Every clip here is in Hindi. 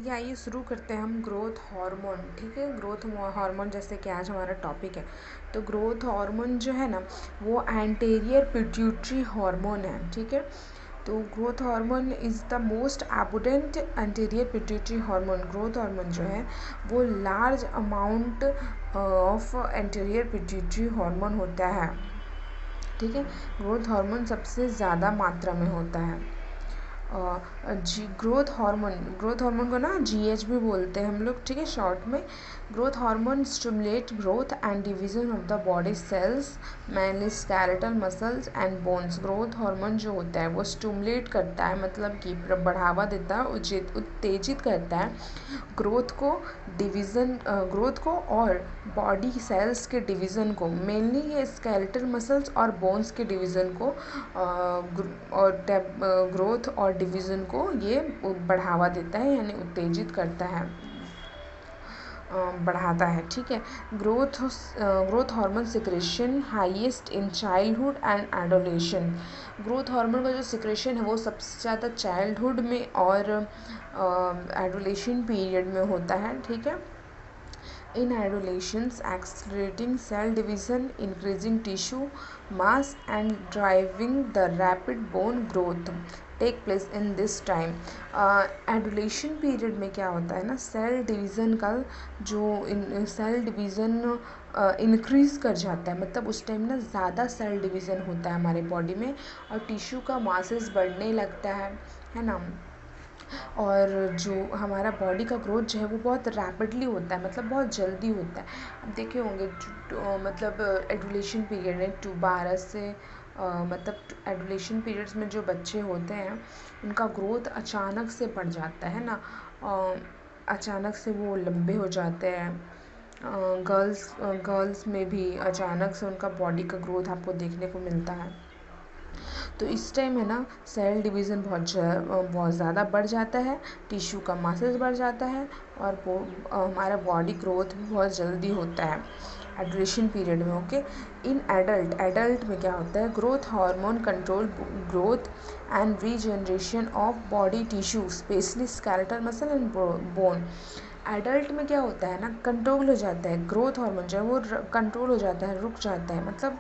ये आइए शुरू करते हैं हम ग्रोथ हार्मोन। ठीक है, ग्रोथ हार्मोन जैसे कि आज हमारा टॉपिक है। तो ग्रोथ हार्मोन जो है ना वो एंटीरियर पिट्यूटरी हार्मोन है। ठीक है, तो growth hormone is the most abundant anterior pituitary hormone. Growth hormone जो है वो large amount of anterior pituitary hormone होता है। ठीक है, ग्रोथ हार्मोन सबसे ज़्यादा मात्रा में होता है। ग्रोथ हार्मोन को ना GH भी बोलते हैं हम लोग। ठीक है, शॉर्ट में। Growth hormone stimulate growth and division of the body cells, mainly skeletal muscles and bones. Growth hormone जो होता है वो स्टिमुलेट करता है, मतलब कि बढ़ावा देता है, उत्तेजित करता है ग्रोथ को और बॉडी सेल्स के डिवीज़न को, मेनली ये स्केलेटल मसल्स और बोन्स के डिवीज़न को और ग्रोथ और डिवीज़न को ये बढ़ावा देता है, यानी उत्तेजित करता है, बढ़ाता है। ठीक है, growth hormone secretion highest in childhood and एडोलेशन। Growth hormone का जो सिक्रेशन है वो सबसे ज़्यादा चाइल्डहुड में और एडोलेशन पीरियड में होता है। ठीक है, in adolescence, accelerating cell division, increasing tissue mass and driving the rapid bone growth take place in this time. एडोलेशन period में क्या होता है ना, सेल डिवीज़न का जो सेल डिवीज़न इंक्रीज़ कर जाता है, मतलब उस टाइम ना ज़्यादा सेल डिवीज़न होता है हमारे बॉडी में और टिश्यू का मासेस बढ़ने लगता है ना। और जो हमारा बॉडी का ग्रोथ जो है वो बहुत रैपिडली होता है, मतलब बहुत जल्दी होता है। अब देखे होंगे मतलब एडुलेशन पीरियड में 12 से मतलब एडुलेशन पीरियड्स में जो बच्चे होते हैं उनका ग्रोथ अचानक से बढ़ जाता है ना, अचानक से वो लंबे हो जाते हैं। गर्ल्स में भी अचानक से उनका बॉडी का ग्रोथ आपको देखने को मिलता है। तो इस टाइम है ना सेल डिवीज़न बहुत ज़्यादा बढ़ जाता है, टिश्यू का मासेस बढ़ जाता है और वो हमारा बॉडी ग्रोथ भी बहुत जल्दी होता है एडुलेशन पीरियड में। ओके, इन एडल्ट में क्या होता है, growth hormone control growth and regeneration of body tissue specially skeletal muscle and bone. Adult में क्या होता है ना, कंट्रोल हो जाता है ग्रोथ हार्मोन जो है वो कंट्रोल हो जाता है, रुक जाता है, मतलब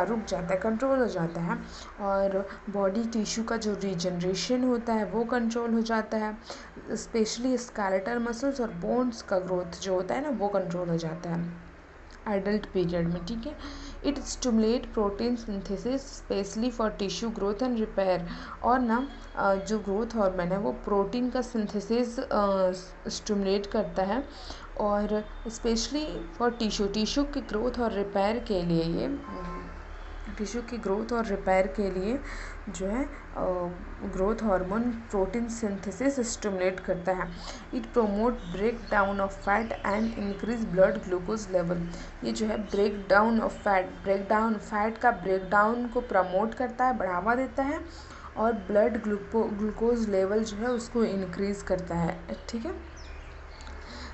रुक जाता है, कंट्रोल हो जाता है। और बॉडी टिश्यू का जो रीजनरेशन होता है वो कंट्रोल हो जाता है, स्पेशली स्केलेटल मसल्स और बोन्स का ग्रोथ जो होता है ना वो कंट्रोल हो जाता है एडल्ट पीरियड में। ठीक है, it stimulate protein synthesis specially for tissue growth and repair. और ना जो ग्रोथ हार्मोन है वो प्रोटीन का सिंथेसिस स्टिमुलेट करता है और स्पेशली फॉर टिश्यू की ग्रोथ और रिपेयर के लिए, ये टिश्यू की ग्रोथ और रिपेयर के लिए जो है growth hormone protein synthesis stimulate करता है। It promote break down of fat and increase blood glucose level. ये जो है ब्रेक डाउन फैट का ब्रेक डाउन को प्रमोट करता है, बढ़ावा देता है और ब्लड ग्लूकोज लेवल जो है उसको इंक्रीज करता है। ठीक है,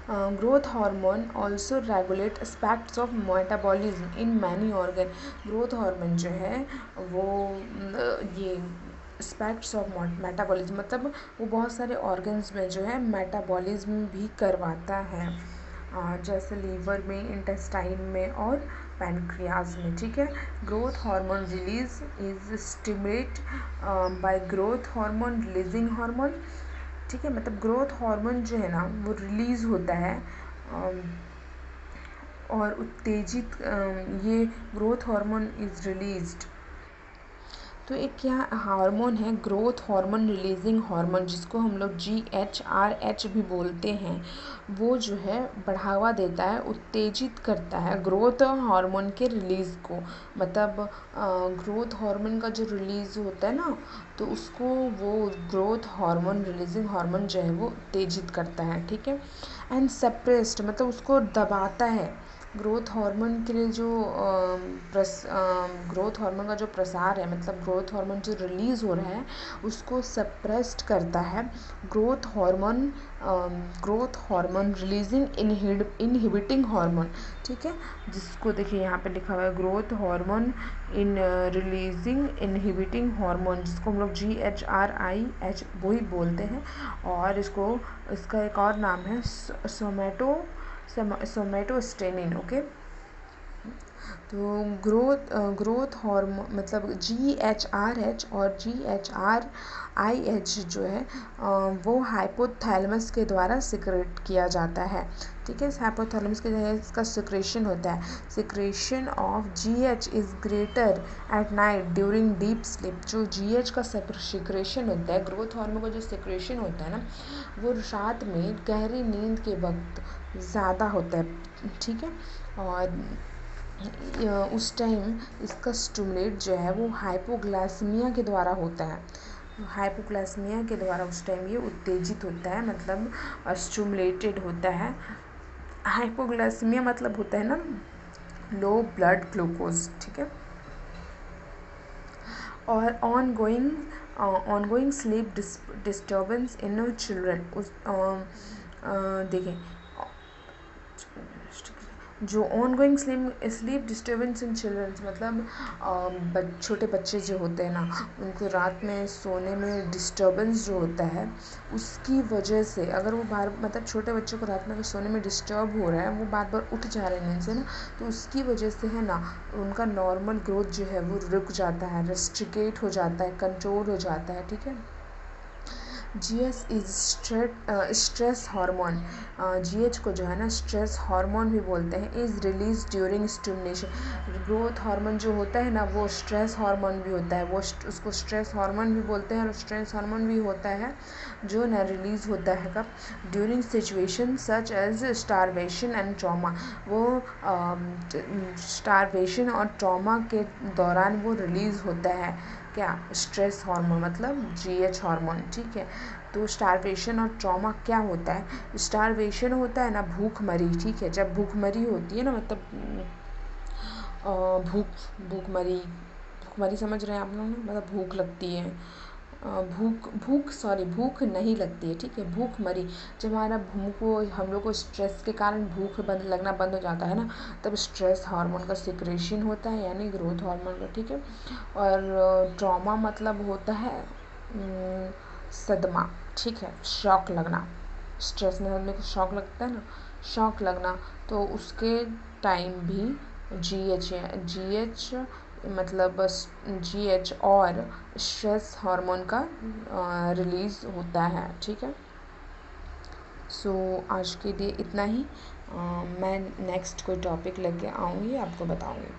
growth hormone also regulate aspects of metabolism in many organ. Growth hormone जो है वो ये एस्पेक्ट्स ऑफ मेटाबॉलिज्म, मतलब वो बहुत सारे ऑर्गन्स में जो है मेटाबॉलिज्म भी करवाता है, जैसे लीवर में, इंटेस्टाइन में और पैनक्रियाज में। ठीक है, growth hormone release is stimulate bye growth hormone releasing hormone. ठीक है, मतलब ग्रोथ हार्मोन जो है ना वो रिलीज़ होता है और उत्तेजित ये ग्रोथ हार्मोन इज़ रिलीज्ड। तो एक क्या हार्मोन है, ग्रोथ हार्मोन रिलीजिंग हार्मोन, जिसको हम लोग GHRH भी बोलते हैं, वो जो है बढ़ावा देता है, उत्तेजित करता है ग्रोथ हार्मोन के रिलीज़ को। मतलब ग्रोथ हार्मोन का जो रिलीज़ होता है ना तो उसको वो ग्रोथ हार्मोन रिलीजिंग हार्मोन जो है वो उत्तेजित करता है। ठीक है, एंड सप्रेस्ड मतलब उसको दबाता है, ग्रोथ हार्मोन के लिए जो ग्रोथ हार्मोन का जो प्रसार है, मतलब ग्रोथ हार्मोन जो रिलीज़ हो रहा है उसको सप्रेस्ड करता है growth hormone releasing inhibiting hormone, ठीक है, जिसको देखिए यहाँ पे लिखा हुआ है ग्रोथ हार्मोन इन रिलीजिंग इनहिबिटिंग हार्मोन, जिसको हम लोग GHRIH वही बोलते हैं। और इसका एक और नाम है सोमेटोस्टेनिन। ओके, तो ग्रोथ हार्मोन मतलब GHRH और GHRIH जो है वो हाइपोथैलेमस के द्वारा सिक्रेट किया जाता है, ठीक है। हाइपोथैलेमस के द्वारा इसका सिक्रेशन होता है। Secretion of GH is greater at night during deep sleep. जो GH का सिक्रेशन होता है, ग्रोथ हार्मोन का जो सिक्रेशन होता है ना, वो रात में गहरी नींद के वक्त ज़्यादा होता है, ठीक है। और उस टाइम इसका स्टिमुलेट जो है वो हाइपोग्लाइसीमिया के द्वारा होता है। हाइपोग्लाइसीमिया के द्वारा उस टाइम ये उत्तेजित होता है, मतलब स्टिमुलेटेड होता है। हाइपोग्लाइसीमिया मतलब होता है ना लो ब्लड ग्लूकोज, ठीक है। और ongoing sleep disturbance in children, देखें जो ongoing sleep disturbance in childrens मतलब छोटे बच्चे जो होते हैं ना, उनको रात में सोने में डिस्टर्बेंस जो होता है उसकी वजह से, अगर वो बार मतलब छोटे बच्चों को रात में अगर सोने में डिस्टर्ब हो रहा है, वो बार बार उठ जा रहे हैं नींद से ना, तो उसकी वजह से है ना उनका नॉर्मल ग्रोथ जो है वो रुक जाता है, रेस्ट्रिकेट हो जाता है, कंट्रोल हो जाता है, ठीक है। GH is stress hormone. GH को जो है ना स्ट्रेस हार्मोन भी बोलते हैं। Is release during stimulation. Growth hormone जो होता है ना वो स्ट्रेस हार्मोन भी होता है, वो उसको स्ट्रेस हार्मोन भी बोलते हैं। और स्ट्रेस हार्मोन भी होता है जो ना रिलीज़ होता है कब, during situation such as starvation and trauma. वो स्टारवेशन और ट्रॉमा के दौरान वो रिलीज़ होता है, क्या, स्ट्रेस हार्मोन मतलब GH हार्मोन, ठीक है। तो स्टारवेशन और ट्रॉमा क्या होता है? स्टारवेशन होता है ना भूखमरी, ठीक है। जब भूखमरी होती है ना, मतलब भूखमरी समझ रहे हैं आप लोग ना, मतलब भूख लगती है, भूख नहीं लगती है, ठीक है। भूखमरी, जब हमारा हम लोग को स्ट्रेस के कारण भूख लगना बंद हो जाता है ना, तब स्ट्रेस हार्मोन का सिक्रेशन होता है, यानी ग्रोथ हार्मोन का, ठीक है। और ट्रॉमा मतलब होता है सदमा, ठीक है, शॉक लगना। स्ट्रेस में हमने को शॉक लगता है ना, शॉक लगना, तो उसके टाइम भी GH मतलब GH और स्ट्रेस हार्मोन का रिलीज़ होता है, ठीक है। सो आज के लिए इतना ही। मैं नेक्स्ट कोई टॉपिक लेके आऊँगी, आपको बताऊँगी।